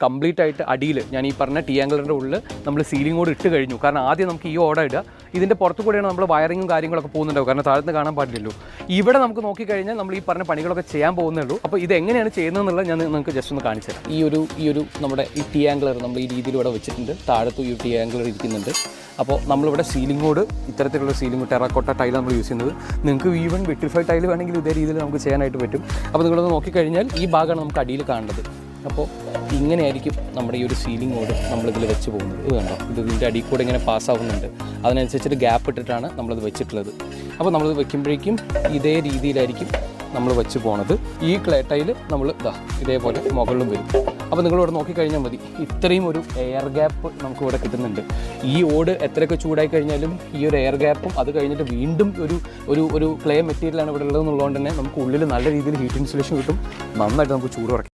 Complete ആയിട്ട് അടിയിൽ ഞാൻ ഈ പറഞ്ഞ ടിയാങ്കിളിൻ്റെ ഉള്ളിൽ നമ്മൾ സീലിംഗ് ഓട് ഇട്ട് കഴിഞ്ഞു. കാരണം ആദ്യം നമുക്ക് ഈ ഓട ഇടുക, ഇതിൻ്റെ പുറത്തു കൂടെയാണ് നമ്മൾ വയറിങ്ങും കാര്യങ്ങളൊക്കെ പോകുന്നുണ്ടാവും, കാരണം താഴത്ത് കാണാൻ പാടില്ലല്ലോ. ഇവിടെ നമുക്ക് നോക്കിക്കഴിഞ്ഞാൽ നമ്മൾ ഈ പറഞ്ഞ പണികളൊക്കെ ചെയ്യാൻ പോകുന്നുള്ളൂ. അപ്പോൾ ഇത് എങ്ങനെയാണ് ചെയ്യുന്നതെന്നുള്ളത് ഞാൻ നിങ്ങൾക്ക് ജസ്റ്റ് ഒന്ന് കാണിച്ചു തരാം. ഈ ഒരു നമ്മുടെ ഈ ടിയാങ്കിളർ നമ്മൾ ഈ രീതിയിൽ ഇവിടെ വെച്ചിട്ടുണ്ട്, താഴത്തും ഈ ടിയാങ്കിളർ ഇരിക്കുന്നുണ്ട്. അപ്പോൾ നമ്മളിവിടെ സീലിംഗോട് ഇത്തരത്തിലുള്ള സീലിംഗ് ടെറാക്കോട്ട ടൈലാണ് നമ്മൾ യൂസ് ചെയ്യുന്നത്. നിങ്ങൾക്ക് ഈവൻ വിട്രിഫൈഡ് ടൈൽ വേണമെങ്കിൽ ഇതേ രീതിയിൽ നമുക്ക് ചെയ്യാനായിട്ട് പറ്റും. അപ്പോൾ നിങ്ങളൊന്ന് നോക്കിക്കഴിഞ്ഞാൽ ഈ ഭാഗമാണ് നമുക്ക് അടിയിൽ കാണേണ്ടത്. അപ്പോൾ ഇങ്ങനെയായിരിക്കും നമ്മുടെ ഈ ഒരു സീലിംഗ് ഓട് നമ്മളിതിൽ വെച്ച് പോകുന്നത്. ഇത് കണ്ടോ, ഇതിൻ്റെ അടിയിൽ കൂടെ ഇങ്ങനെ പാസ്സാവുന്നുണ്ട്. അതിനനുസരിച്ചിട്ട് ഗ്യാപ്പ് ഇട്ടിട്ടാണ് നമ്മളത് വെച്ചിട്ടുള്ളത്. അപ്പോൾ നമ്മളത് വെക്കുമ്പോഴേക്കും ഇതേ രീതിയിലായിരിക്കും നമ്മൾ വെച്ച് പോണത്. ഈ ക്ലേ ടൈൽ നമ്മൾ ഇതേപോലെ മുകളിലും വരും. അപ്പോൾ നിങ്ങളിവിടെ നോക്കിക്കഴിഞ്ഞാൽ മതി, ഇത്രയും ഒരു എയർ ഗ്യാപ്പ് നമുക്കിവിടെ കിട്ടുന്നുണ്ട്. ഈ ഓട് എത്രയൊക്കെ ചൂടായി കഴിഞ്ഞാലും ഈ ഒരു എയർ ഗ്യാപ്പും അത് കഴിഞ്ഞിട്ട് വീണ്ടും ഒരു ക്ലേ മെറ്റീരിയലാണ് ഇവിടെ ഉള്ളതെന്നുള്ളതുകൊണ്ട് തന്നെ നമുക്ക് ഉള്ളിൽ നല്ല രീതിയിൽ ഹീറ്റ് ഇൻസുലേഷൻ കിട്ടും. നന്നായിട്ട് നമുക്ക് ചൂട് കുറയ്ക്കും.